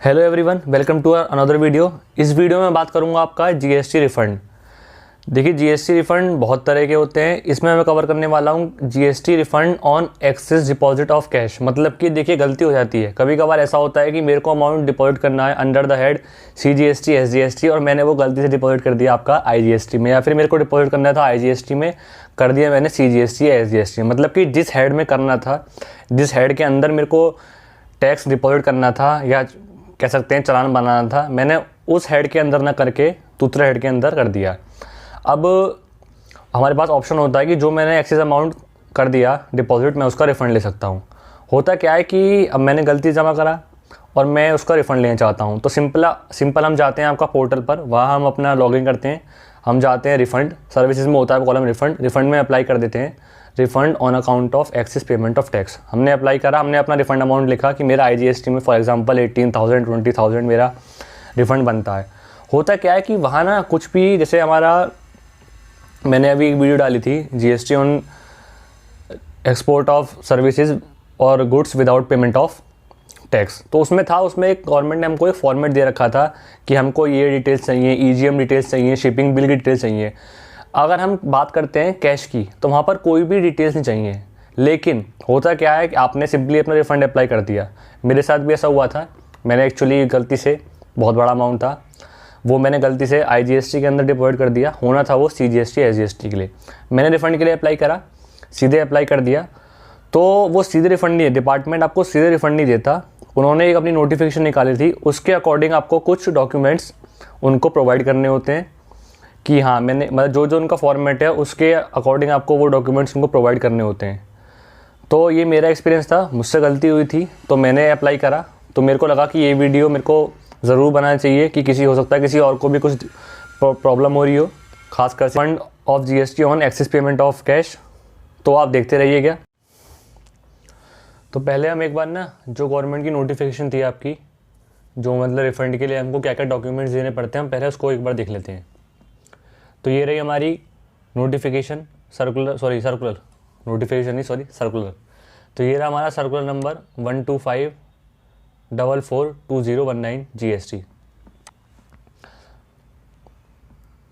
Hello everyone, welcome to another video. इस video में बात करूंगा आपका जीएसटी रिफ़ंड। देखिए, जीएसटी रिफ़ंड बहुत तरह के होते हैं। इसमें मैं कवर करने वाला हूं GST refund on excess deposit of cash. मतलब कि देखिए, गलती हो जाती है। कभी कभार ऐसा होता है कि मेरे को अमाउंट डिपॉजिट करना है under the head CGST SGST और मैंने वो गलती से डिपॉजिट कर दिया आपका आईजीएसटी में, या फिर मेरे को डिपॉजिट करना था आईजीएसटी में, कर दिया मैंने सीजीएसटी या एसजीएसटी। मतलब कि जिस हेड में करना था, जिस हेड के अंदर मेरे को टैक्स डिपॉजिट करना था या कह सकते हैं चालान बनाना था, मैंने उस हेड के अंदर ना करके दूसरे हेड के अंदर कर दिया। अब हमारे पास ऑप्शन होता है कि जो मैंने एक्सेस अमाउंट कर दिया डिपॉजिट, मैं उसका रिफ़ंड ले सकता हूँ। होता क्या है कि अब मैंने गलती जमा करा और मैं उसका रिफ़ंड लेना चाहता हूँ, तो सिंपल हम जाते हैं आपका पोर्टल पर, वहाँ हम अपना लॉगिन करते हैं, हम जाते हैं रिफ़ंड सर्विसेज में होता है कॉलम रिफ़ंड में अप्लाई कर देते हैं refund on account of access payment of tax. हमने अप्लाई करा, हमने अपना रिफ़ंड अमाउंट लिखा कि मेरा आईजीएसटी में फॉर एग्जांपल 18,000 20,000 मेरा रिफ़ंड बनता है। होता क्या है कि वहाँ ना कुछ भी, जैसे हमारा, मैंने अभी एक वीडियो डाली थी GST on export of services और goods without payment of tax, तो उसमें एक गवर्नमेंट ने हमको एक फॉर्मेट दे रखा था कि हमको ये डिटेल्स चाहिए, ईजीएम डिटेल्स चाहिए, शिपिंग बिल की डिटेल्स चाहिए। अगर हम बात करते हैं कैश की, तो वहाँ पर कोई भी डिटेल्स नहीं चाहिए। लेकिन होता क्या है कि आपने सिंपली अपना रिफ़ंड अप्लाई कर दिया। मेरे साथ भी ऐसा हुआ था। मैंने एक्चुअली गलती से, बहुत बड़ा अमाउंट था वो, मैंने गलती से आईजीएसटी के अंदर डिपॉजिट कर दिया। होना था वो सीजीएसटी एसजीएसटी के लिए। मैंने रिफ़ंड के लिए अप्लाई करा, सीधे अप्लाई कर दिया, तो वो सीधे रिफ़ंड नहीं है, डिपार्टमेंट आपको सीधे रिफ़ंड नहीं देता। उन्होंने एक अपनी नोटिफिकेशन निकाली थी, उसके अकॉर्डिंग आपको कुछ डॉक्यूमेंट्स उनको प्रोवाइड करने होते हैं कि हाँ, मैंने मतलब जो उनका फॉर्मेट है उसके अकॉर्डिंग आपको वो डॉक्यूमेंट्स उनको प्रोवाइड करने होते हैं। तो ये मेरा एक्सपीरियंस था, मुझसे गलती हुई थी, तो मैंने अप्लाई करा। तो मेरे को लगा कि ये वीडियो मेरे को ज़रूर बनाना चाहिए कि हो सकता है किसी और को भी कुछ प्रॉब्लम हो रही हो, खासकर fund of GST on access payment of cash. तो आप देखते रहिएगा। तो पहले हम एक बार ना, जो गवर्नमेंट की नोटिफिकेशन थी आपकी, जो मतलब रिफ़ंड के लिए हमको क्या क्या डॉक्यूमेंट्स देने पड़ते हैं, हम पहले उसको एक बार देख लेते हैं। तो ये रही हमारी नोटिफिकेशन, सर्कुलर नोटिफिकेशन नहीं, सर्कुलर। तो ये रहा हमारा सर्कुलर नंबर 125442019 जीएसटी।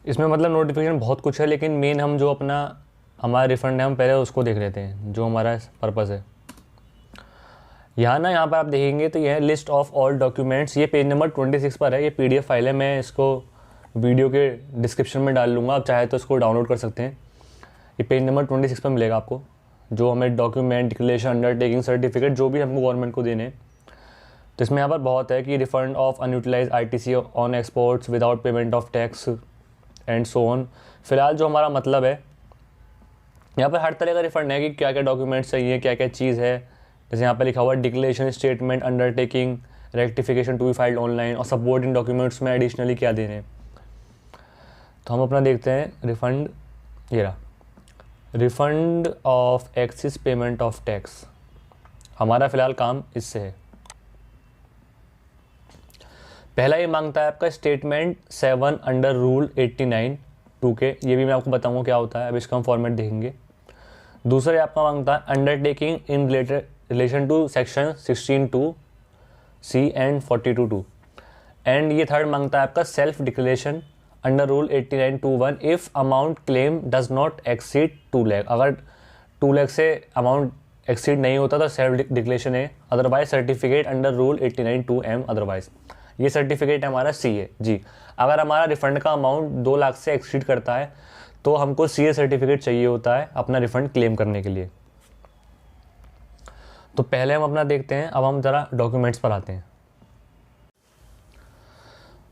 इसमें मतलब नोटिफिकेशन बहुत कुछ है, लेकिन मेन हम जो हमारा रिफ़ंड है, हम पहले उसको देख लेते हैं, जो हमारा पर्पज़ है। यहाँ पर आप देखेंगे तो यह है लिस्ट ऑफ ऑल डॉक्यूमेंट्स। ये पेज नंबर 26 पर है। ये पीडीएफ फाइल है, मैं इसको वीडियो के डिस्क्रिप्शन में डाल लूँगा, आप चाहे तो इसको डाउनलोड कर सकते हैं। ये पेज नंबर 26 पर मिलेगा आपको, जो हमें डॉक्यूमेंट, डिक्लेरेशन, अंडरटेकिंग, सर्टिफिकेट जो भी हमको गवर्नमेंट को देने। तो इसमें यहाँ पर बहुत है कि refund of unutilise ITC on exports without payment of tax and so on. फिलहाल जो हमारा मतलब है, यहाँ पर हर तरह का रिफंड है कि क्या क्या डॉक्यूमेंट्स चाहिए, क्या क्या चीज़ है। जैसे यहाँ पर लिखा हुआ declaration, statement, undertaking, rectification to be filed online, और सपोर्टिंग डॉक्यूमेंट्स में एडिशनली क्या देने। तो हम अपना देखते हैं रिफ़ंड। ये रहा refund of access payment of tax. हमारा फ़िलहाल काम इससे है। पहला ये मांगता है आपका स्टेटमेंट 7 अंडर रूल 89 2K। ये भी मैं आपको बताऊंगा क्या होता है, अब इसका हम फॉर्मेट देखेंगे। दूसरा आपका मांगता है undertaking in relation to section 16(2)C and 42(2). And ये थर्ड मांगता है आपका self declaration under rule 89(2)(1) if amount claim does not exceed 2 lakh. अगर 2 लाख से अमाउंट एक्सीड नहीं होता तो सेल्फ डिक्लेरेशन है, otherwise certificate under rule 89(2)M otherwise. ये सर्टिफिकेट हमारा सी है जी। अगर हमारा रिफंड का अमाउंट 2 लाख से एक्सीड करता है तो हमको सी ए सर्टिफिकेट चाहिए होता है अपना रिफंड क्लेम करने के लिए। तो पहले हम अपना देखते हैं। अब हम ज़रा डॉक्यूमेंट्स पर आते हैं।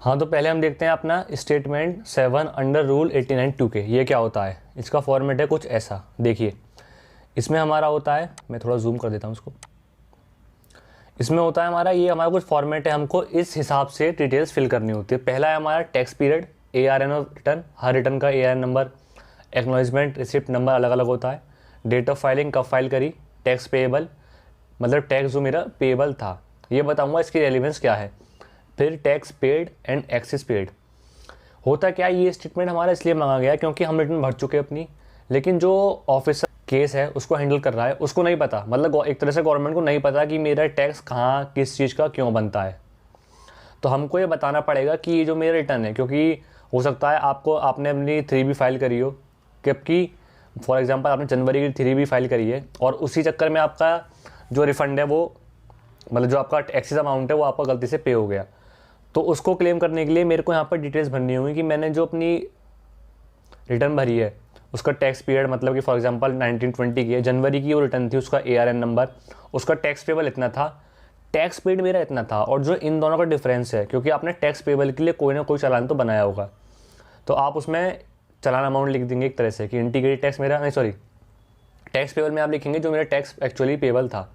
हाँ, तो पहले हम देखते हैं अपना स्टेटमेंट 7 अंडर रूल 89 2K। ये क्या होता है, इसका फॉर्मेट है कुछ ऐसा। देखिए, इसमें हमारा होता है, मैं थोड़ा जूम कर देता हूँ इसको। इसमें होता है हमारा कुछ फॉर्मेट है, हमको इस हिसाब से डिटेल्स फिल करनी होती है। पहला है हमारा tax period, ARN of return, her return का ARN number, acknowledgement receipt number अलग अलग होता है, डेट ऑफ फाइलिंग, कब फाइल करी, टैक्स पेएबल, मतलब टैक्स जो मेरा पेएबल था, ये बताऊंगा इसकी रेलिवेंस क्या है। फिर tax paid and excess paid. होता क्या है, ये स्टेटमेंट हमारा इसलिए मांगा गया क्योंकि हम रिटर्न भर चुके अपनी, लेकिन जो ऑफिसर केस है उसको हैंडल कर रहा है उसको नहीं पता, मतलब एक तरह से गवर्नमेंट को नहीं पता कि मेरा टैक्स कहाँ किस चीज़ का क्यों बनता है। तो हमको ये बताना पड़ेगा कि ये जो मेरा रिटर्न है, क्योंकि हो सकता है आपने अपनी 3B फाइल करी हो, जबकि फॉर एग्जांपल आपने जनवरी की 3B फाइल करी है और उसी चक्कर में आपका जो रिफ़ंड है वो मतलब जो आपका एक्सेस अमाउंट है वो आपका गलती से पे हो गया। तो उसको क्लेम करने के लिए मेरे को यहाँ पर डिटेल्स भरनी होंगी कि मैंने जो अपनी रिटर्न भरी है उसका टैक्स पीरियड, मतलब कि फॉर एग्जांपल 1920 की है, जनवरी की वो रिटर्न थी, उसका ARN नंबर, उसका टैक्स पेबल इतना था, टैक्स पेड मेरा इतना था, और जो इन दोनों का डिफरेंस है, क्योंकि आपने टैक्स पेबल के लिए कोई ना कोई चालान तो बनाया होगा, तो आप उसमें चालान अमाउंट लिख देंगे एक तरह से कि इंटीग्रेटेड टैक्स मेरा, नहीं सॉरी, टैक्स पेबल में आप लिखेंगे जो मेरा टैक्स एक्चुअली पेबल था,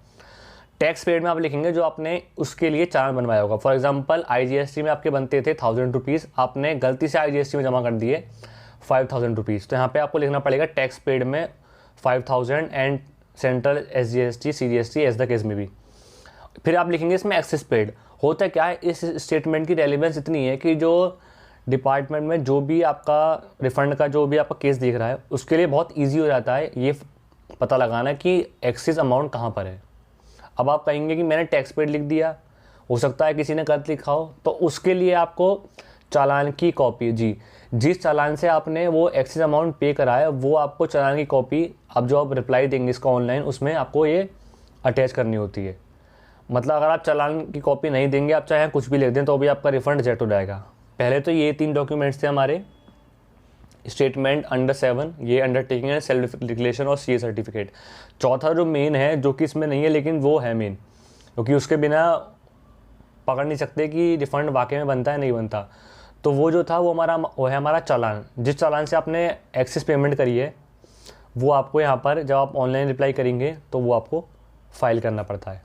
टैक्स पेड में आप लिखेंगे जो आपने उसके लिए चालान बनवाया होगा। फॉर एग्जांपल IGST में आपके बनते थे 1000 रुपीज़, आपने गलती से IGST में जमा कर दिए 5000 रुपीज़, तो यहाँ पे आपको लिखना पड़ेगा टैक्स पेड में 5000 and central SGST CGST as the case में भी। फिर आप लिखेंगे इसमें एक्सेस पेड। होता क्या है, इस स्टेटमेंट की रेलिवेंस इतनी है कि जो डिपार्टमेंट में जो भी आपका रिफंड का जो भी आपका केस दिख रहा है उसके लिए बहुत ईजी हो जाता है ये पता लगाना कि एक्सेस अमाउंट कहाँ पर है। अब आप कहेंगे कि मैंने टैक्स पेड लिख दिया, हो सकता है किसी ने गलत लिखा हो, तो उसके लिए आपको चालान की कॉपी, जी जिस चालान से आपने वो एक्सेस अमाउंट पे करा है वो आपको चालान की कॉपी, अब जो आप रिप्लाई देंगे इसका ऑनलाइन, उसमें आपको ये अटैच करनी होती है। मतलब अगर आप चालान की कॉपी नहीं देंगे, आप चाहे कुछ भी लिख दें तो भी आपका रिफंड रिजेक्ट हो जाएगा। पहले तो ये 3 डॉक्यूमेंट्स थे हमारे, स्टेटमेंट अंडर 7, ये अंडरटेकिंग है, सेल्फ डिक्लेरेशन और CA सर्टिफिकेट। चौथा जो मेन है जो कि इसमें नहीं है लेकिन वो है मेन, क्योंकि उसके बिना पकड़ नहीं सकते कि रिफंड वाकई में बनता है नहीं बनता। तो वो जो था वो है हमारा चालान। जिस चालान से आपने एक्सेस पेमेंट करी है वो आपको यहाँ पर जब आप ऑनलाइन रिप्लाई करेंगे तो वो आपको फाइल करना पड़ता है।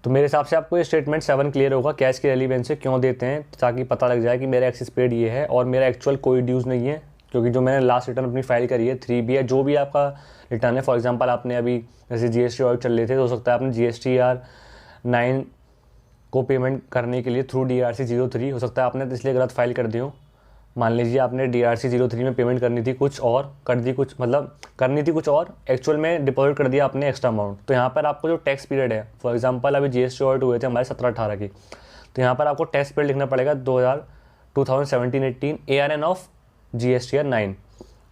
तो मेरे हिसाब से आपको ये स्टेटमेंट 7 क्लियर होगा कैश की रेलिवेंस से क्यों देते हैं, ताकि पता लग जाए कि मेरा एक्सेस पेड ये है और मेरा एक्चुअल कोई ड्यूज़ नहीं है, क्योंकि जो मैंने लास्ट रिटर्न अपनी फाइल करी है 3B है, जो भी आपका रिटर्न है, फॉर एग्जांपल आपने अभी जैसे GST ऑडिट चल रहे थे तो हो सकता है आपने GSTR 9 को पेमेंट करने के लिए थ्रू DRC 03 हो सकता है आपने तो इसलिए गलत फाइल कर दी हो। मान लीजिए आपने DRC 03 में पेमेंट करनी थी कुछ और कर दी कुछ, मतलब करनी थी कुछ और, एक्चुअल में डिपॉजिट कर दिया आपने एक्स्ट्रा अमाउंट। तो यहाँ पर आपको जो टैक्स पीरियड है, फॉर एग्जांपल अभी GST ऑडिट हुए थे हमारे 17-18 की, तो यहाँ पर आपको टैक्स पीरियड लिखना पड़ेगा 2017-18 ARN of GSTR 9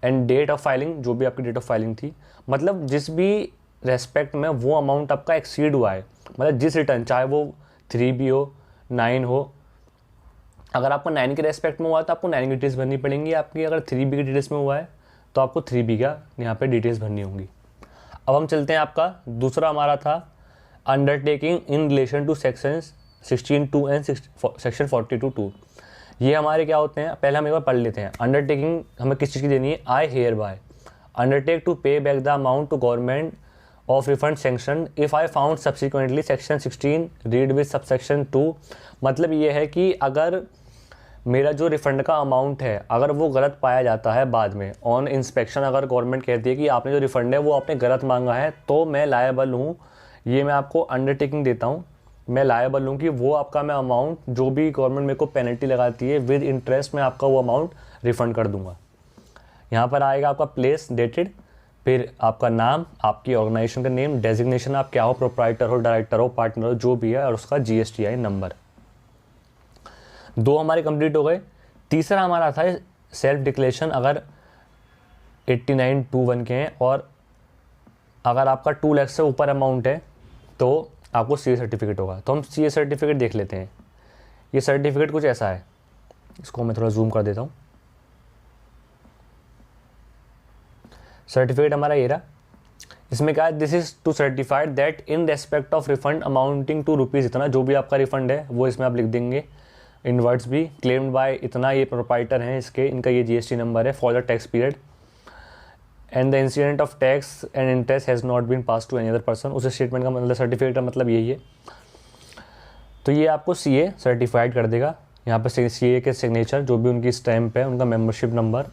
and date of filing, जो भी आपकी डेट ऑफ फाइलिंग थी, मतलब जिस भी रेस्पेक्ट में वो अमाउंट आपका एक्सीड हुआ है, मतलब जिस रिटर्न, चाहे वो 3B हो 9 हो, अगर आपको 9 के रेस्पेक्ट में हुआ है तो आपको 9 की डिटेल्स भरनी पड़ेंगी आपकी, अगर 3B की डिटेल्स में हुआ है तो आपको 3B का यहाँ पे डिटेल्स भरनी होंगी। अब हम चलते हैं, आपका दूसरा हमारा था undertaking in relation two sections 16(2) and section 42(2). ये हमारे क्या होते हैं, पहले हम एक बार पढ़ लेते हैं। अंडरटेकिंग हमें किस चीज़ की देनी है, I hereby undertake to pay back the amount to government of refund section if I found subsequently section 16 read with subsection 2। मतलब ये है कि अगर मेरा जो रिफ़ंड का अमाउंट है अगर वो गलत पाया जाता है बाद में ऑन इंस्पेक्शन, अगर गवर्नमेंट कहती है कि आपने जो रिफ़ंड है वो आपने गलत मांगा है, तो मैं लायबल हूँ, ये मैं आपको अंडरटेकिंग देता हूँ, मैं लायबल हूँ कि वो आपका मैं अमाउंट जो भी गवर्नमेंट मेरे को पेनल्टी लगाती है विद इंटरेस्ट में आपका वो अमाउंट रिफ़ंड कर दूँगा। यहाँ पर आएगा आपका प्लेस डेटेड, फिर आपका नाम, आपकी ऑर्गेनाइजेशन का नेम, डेजिग्नेशन आप क्या हो, प्रोप्राइटर हो, डायरेक्टर हो, पार्टनर हो, जो भी है, और उसका GSTI नंबर। 2 हमारे कंप्लीट हो गए। तीसरा हमारा था सेल्फ डिक्लेरेशन, अगर 8921 के हैं और अगर आपका 2 लाख से ऊपर अमाउंट है तो आपको CA सर्टिफिकेट होगा। तो हम CA सर्टिफिकेट देख लेते हैं। ये सर्टिफिकेट कुछ ऐसा है, इसको मैं थोड़ा जूम कर देता हूँ। सर्टिफिकेट हमारा ये रहा, इसमें क्या है, this is to certified that in respect of refund amounting to rupees इतना, जो भी आपका रिफंड है वो इसमें आप लिख देंगे, इन वर्ड्स भी, क्लेम्ड बाय इतना, ये प्रोप्राइटर हैं इसके, इनका ये GST नंबर है for the tax period, and the incident of tax and interest has not been pass to any other person. उस स्टेटमेंट का मतलब, सर्टिफिकेट का मतलब यही है। तो ये आपको CA सर्टिफाइड कर देगा। यहाँ पर CA के सिग्नेचर, जो भी उनकी स्टैम्प है, उनका मेंबरशिप नंबर,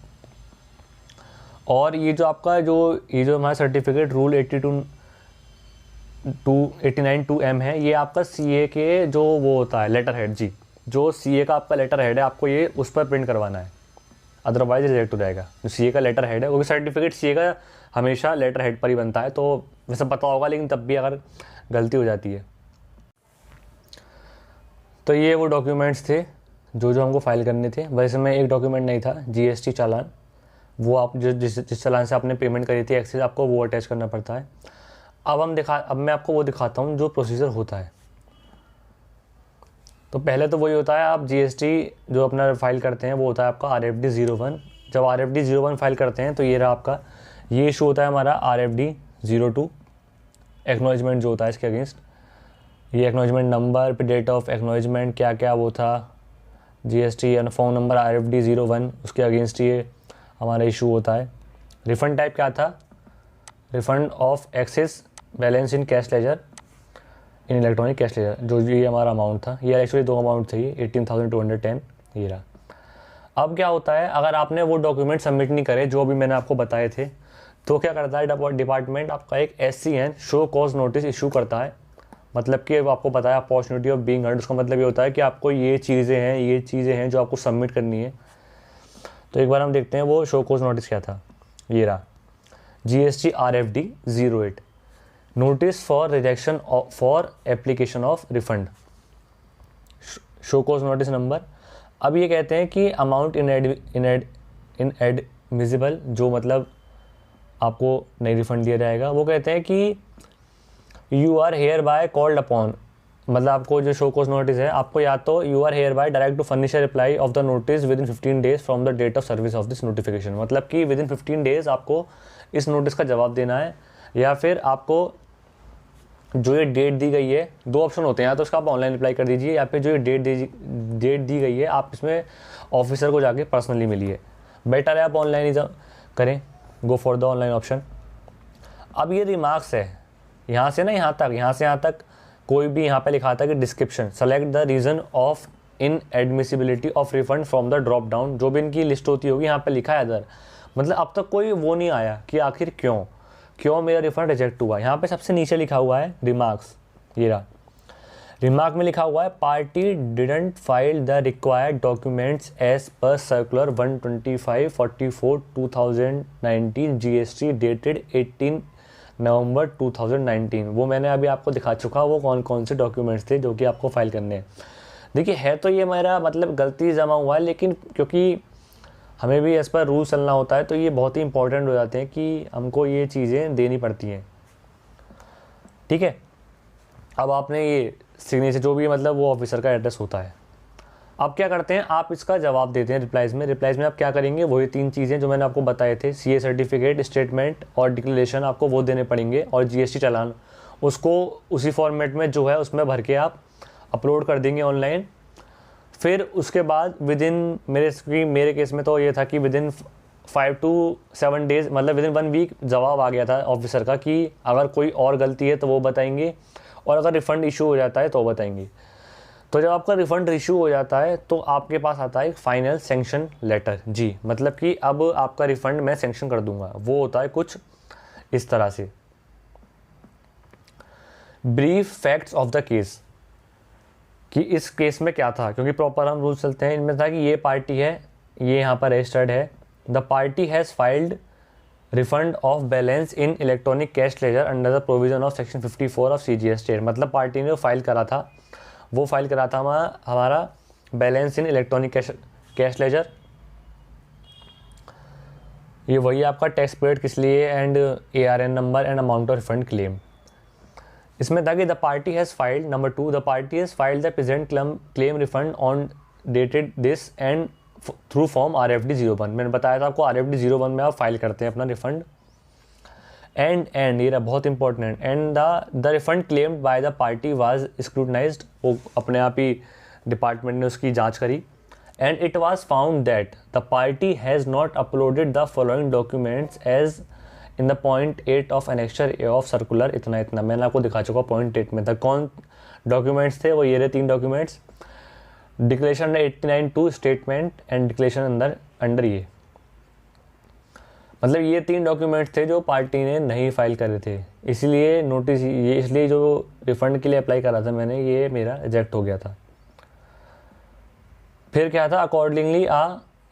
और ये जो आपका ये जो हमारा सर्टिफिकेट रूल 89(2)M है, ये आपका CA के जो वो होता है लेटर हेड, जी जो CA का आपका लेटर हेड है, आपको ये उस पर प्रिंट करवाना है, अदरवाइज रिजेक्ट हो जाएगा। जो CA का लेटर हेड है, वो भी सर्टिफिकेट CA का हमेशा लेटर हेड पर ही बनता है, तो वैसे पता होगा, लेकिन तब भी अगर गलती हो जाती है तो ये वो डॉक्यूमेंट्स थे जो जो हमको फाइल करने थे। वैसे में एक डॉक्यूमेंट नहीं था, जीएसटी चालान, वो आप जिस चालान से आपने पेमेंट करी थी एक्सेस, आपको वो अटैच करना पड़ता है। अब मैं आपको वो दिखाता हूँ जो प्रोसीजर होता है। तो पहले तो वही होता है, आप जीएसटी जो अपना फाइल करते हैं वो होता है आपका RFD 01। जब RFD 01 फाइल करते हैं तो ये रहा आपका, ये इशू होता है हमारा RFD 02 एक्नॉलेजमेंट जो होता है इसके अगेंस्ट। ये एक्नॉलेजमेंट नंबर पे डेट ऑफ एक्नॉलेजमेंट क्या क्या वो था, जीएसटी या फ़ोन नंबर RFD 01, उसके अगेंस्ट ये हमारा इशू होता है। रिफ़ंड टाइप क्या था, refund of excess balance in cash ledger in electronic cash ledger, जो ये हमारा अमाउंट था। ये एक्चुअली दो अमाउंट थे, ये 18,210 ये रहा। अब क्या होता है, अगर आपने वो डॉक्यूमेंट सबमिट नहीं करे जो भी मैंने आपको बताए थे, तो क्या करता है डिपार्टमेंट आपका एक SCN show cause notice issue करता है। मतलब कि आपको पता है अपॉर्चुनिटी ऑफ बीइंग हर्ड, उसका मतलब ये होता है कि आपको ये चीज़ें हैं जो आपको सबमिट करनी है। तो एक बार हम देखते हैं वो शो कॉज नोटिस क्या था। ये रहा GST RFD 08 notice for rejection for application of refund, show cause notice number. अब ये कहते हैं कि अमाउंट इनएडमिसिबल, जो मतलब आपको नहीं रिफंड दिया जाएगा। वो कहते हैं कि you are hereby called upon, मतलब आपको जो शो कॉज नोटिस है, आपको या तो you are hereby directed to furnish a reply of the notice within 15 days from the date of service of this notification, मतलब कि with in 15 days आपको इस नोटिस का जवाब देना है। या फिर आपको जो ये डेट दी गई है, दो ऑप्शन होते हैं, या तो उसका आप ऑनलाइन अप्लाई कर दीजिए, या फिर जो ये डेट दी गई है आप इसमें ऑफिसर को जाके पर्सनली मिलिए। बेटर है आप ऑनलाइन ही करें, go for the online option. अब ये रिमार्क्स है यहाँ से यहाँ तक कोई भी यहाँ पे लिखा था कि description select the reason of in admissibility of refund from the drop down, जो भी इनकी लिस्ट होती होगी यहाँ पे लिखा है अदर। मतलब अब तक कोई वो नहीं आया कि आखिर क्यों मेरा रिफंड रिजेक्ट हुआ। यहाँ पे सबसे नीचे लिखा हुआ है रिमार्क्स, ये रहा। रिमार्क में लिखा हुआ है party didn't file the required documents as per circular 125/44 2019 GST dated 18 November 2019। वो मैंने अभी आपको दिखा चुका, वो कौन कौन से डॉक्यूमेंट्स थे जो कि आपको फाइल करने हैं। देखिए है तो ये मेरा मतलब गलती जमा हुआ है, लेकिन क्योंकि हमें भी एज़ पर रूल चलना होता है तो ये बहुत ही इंपॉर्टेंट हो जाते हैं कि हमको ये चीज़ें देनी पड़ती हैं। ठीक है, अब आपने ये सिग्नेचर जो भी मतलब वो ऑफिसर का एड्रेस होता है। अब क्या करते हैं, आप इसका जवाब देते हैं रिप्लाइज में आप क्या करेंगे, वही 3 चीज़ें जो मैंने आपको बताए थे, CA सर्टिफिकेट, स्टेटमेंट और डिक्लेरेशन, आपको वो देने पड़ेंगे। और GST चालान उसको उसी फॉर्मेट में जो है उसमें भर के आप अपलोड कर देंगे ऑनलाइन। फिर उसके बाद विद इन मेरे केस में तो ये था कि विद इन 5 to 7 डेज़, मतलब विद इन 1 वीक जवाब आ गया था ऑफिसर का कि अगर कोई और गलती है तो वो बताएंगे, और अगर रिफ़ंड इशू हो जाता है तो बताएंगे। तो जब आपका रिफ़ंड इशू हो जाता है तो आपके पास आता है एक फाइनल सेंक्शन लेटर, जी, मतलब कि अब आपका रिफ़ंड मैं सेंक्शन कर दूंगा। वो होता है कुछ इस तरह से, brief facts of the case, कि इस केस में क्या था, क्योंकि प्रॉपर हम रूल्स चलते हैं। इनमें था कि ये पार्टी है, ये यहाँ पर रजिस्टर्ड है, the party has filed refund of balance in electronic cash laser under the provision of section 54 of CGST। मतलब पार्टी ने फाइल करा था, वो फाइल करा था हमारा बैलेंस इन इलेक्ट्रॉनिक कैश लेजर। ये वही आपका टैक्स पेड किस लिए and ARN number and amount of refund claim. इसमें था कि the party has filed, number 2, the party has filed the present claim refund on dated this and through form RFD 01। मैंने बताया था आपको RFD 01 में आप फाइल करते हैं अपना रिफंड। एंड ये बहुत important, and the refund claimed by the party was scrutinized, वो अपने आप ही डिपार्टमेंट ने उसकी जांच करी। And it was found that the party has not uploaded the following documents as in the point 8 of annexure A of circular इतना मैंने आपको दिखा चुका। पॉइंट 8 में था कौन डॉक्यूमेंट्स थे, वो ये रहे 3 documents, declaration 89(2) statement and declaration under ये, मतलब ये 3 डॉक्यूमेंट्स थे जो पार्टी ने नहीं फाइल करे थे, इसलिए नोटिस, ये इसलिए जो रिफंड के लिए अप्लाई करा था मैंने, ये मेरा रिजेक्ट हो गया था। फिर क्या था, अकॉर्डिंगली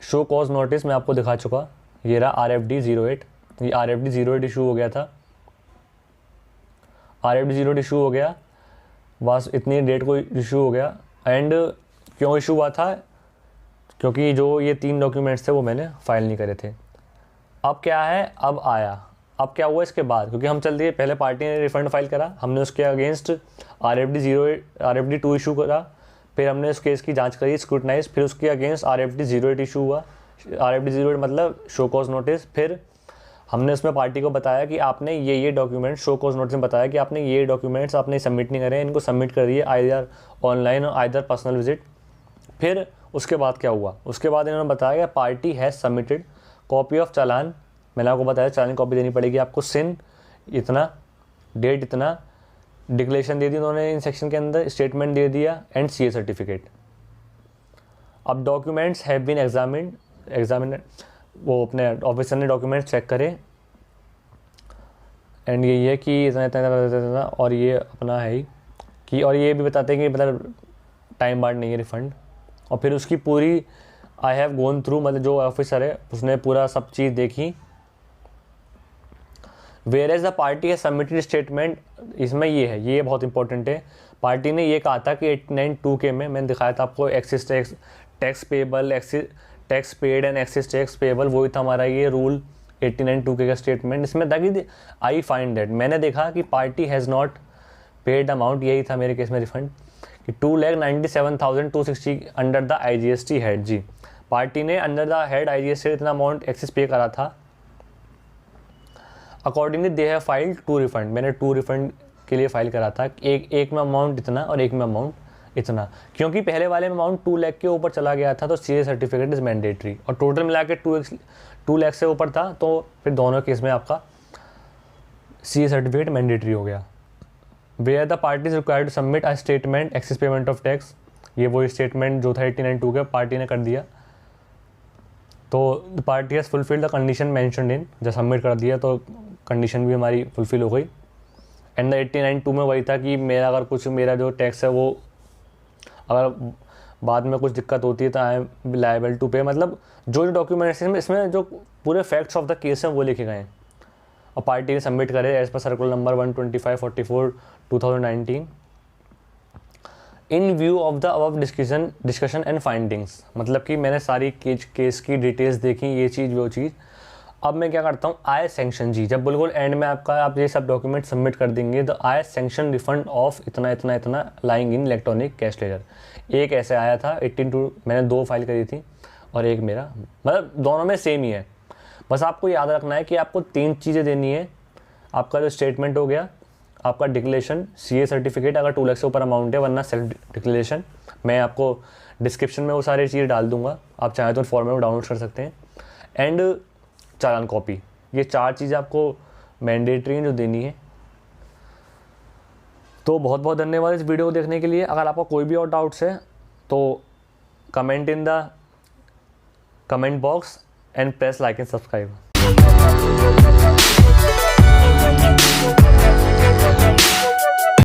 शो कॉज नोटिस मैं आपको दिखा चुका, ये रहा RFD 08, ये RFD 08 इशू हो गया था। RFD 08 इशू हो गया, बस इतनी डेट को इशू हो गया, एंड क्यों इशू हुआ था, क्योंकि जो ये 3 डॉक्यूमेंट्स थे वो मैंने फाइल नहीं करे थे। अब क्या है, अब आया, अब क्या हुआ इसके बाद, क्योंकि हम चल दिए, पहले पार्टी ने रिफ़ंड फाइल करा, हमने उसके अगेंस्ट RFD 2 इशू करा, फिर हमने उस केस की जांच करी, स्क्रूटनाइज, फिर उसके अगेंस्ट RFD 08 इशू हुआ। RFD 08 मतलब शो कॉज नोटिस। फिर हमने उसमें पार्टी को बताया कि आपने ये डॉक्यूमेंट, शो कॉज नोटिस में बताया कि आपने ये डॉक्यूमेंट्स आपने सबमिट नहीं करे, इनको सबमिट करिए आइदर ऑनलाइन और आइदर पर्सनल विजिट। फिर उसके बाद क्या हुआ, उसके बाद इन्होंने बताया कि party has submitted copy of चालान। मैंने आपको बताया चालान कॉपी देनी पड़ेगी आपको, सिन इतना, डेट इतना, डिक्लेरेशन दे दी उन्होंने इन सेक्शन के अंदर, स्टेटमेंट दे दिया एंड CA सर्टिफिकेट। अब डॉक्यूमेंट्स हैव बीन एग्जामिन, वो अपने ऑफिसर ने डॉक्यूमेंट्स चेक करे एंड यही है कि इतना और ये अपना है ही कि, और ये भी बताते हैं कि मतलब टाइम बार्ड नहीं है रिफ़ंड। और फिर उसकी पूरी आई हैव गोन थ्रू, मतलब जो ऑफिसर है उसने पूरा सब चीज़ देखी। वेयर एज द पार्टी है सबमिटेड स्टेटमेंट, इसमें ये है, ये बहुत इंपॉर्टेंट है। पार्टी ने ये कहा था कि 89(2) में मैंने दिखाया था आपको, axis tax payable, tax paid and axis tax payable, वही था हमारा ये रूल 89(2) का स्टेटमेंट। इसमें था कि आई फाइंड दैट, मैंने देखा कि party has not paid amount, यही था मेरे केस में रिफंड, कि 2,97,260 अंडर द IGST हेड। जी, पार्टी ने अंडर द हेड IGST इतना अमाउंट एक्सिस पे करा था। Accordingly they have filed 2 refund, मैंने 2 रिफंड के लिए फाइल करा था, एक में अमाउंट इतना और एक में अमाउंट इतना, क्योंकि पहले वाले में अमाउंट 2 लाख के ऊपर चला गया था तो CA सर्टिफिकेट इज़ मैंडेटरी, और टोटल मिला के 2 लाख से ऊपर था तो फिर दोनों केस में आपका CA सर्टिफिकेट मैंडेटरी हो गया। Where the party is required to submit a statement excess payment of tax, ये वो स्टेटमेंट जो था 89(2) का पार्टी ने कर दिया, तो the party has fulfilled the condition mentioned in, जब सबमिट कर दिया तो कंडीशन भी हमारी फुलफिल हो गई। एंड द 89(2) में वही था कि मेरा अगर कुछ, मेरा जो टैक्स है वो अगर बाद में कुछ दिक्कत होती है तो आई एम लायबल टू पे, मतलब जो डॉक्यूमेंट्स इसमें जो पूरे फैक्ट्स ऑफ द केस हैं वो लिखे गए हैं, और पार्टी ने सबमिट करे as per circular number 125/44 2019 in view of the above discussion and findings. मतलब कि मैंने सारी केस की डिटेल्स देखी, ये चीज़ वो चीज़। अब मैं क्या करता हूँ, आई सैंक्शन, जी जब बिल्कुल एंड में आप ये सब डॉक्यूमेंट सबमिट कर देंगे तो आई सैंक्शन रिफंड ऑफ इतना इतना इतना lying in electronic cash laser. एक ऐसे आया था 18(2), मैंने 2 फाइल करी थी और एक मेरा, मतलब दोनों में सेम ही है। बस आपको याद रखना है कि आपको 3 चीज़ें देनी है, आपका जो स्टेटमेंट हो गया, आपका डिक्लेरेशन, CA सर्टिफिकेट अगर 2 लाख से ऊपर अमाउंट है, वरना सेल्फ डिक्लेरेशन। मैं आपको डिस्क्रिप्शन में वो सारी चीज़ें डाल दूंगा, आप चाहें तो फॉर्मेट में डाउनलोड कर सकते हैं। एंड चालान कॉपी, ये 4 चीज़ें आपको मैंडेटरी जो देनी है। तो बहुत बहुत धन्यवाद इस वीडियो को देखने के लिए। अगर आपका कोई भी और डाउट्स है तो comment in the comment box and press like and subscribe.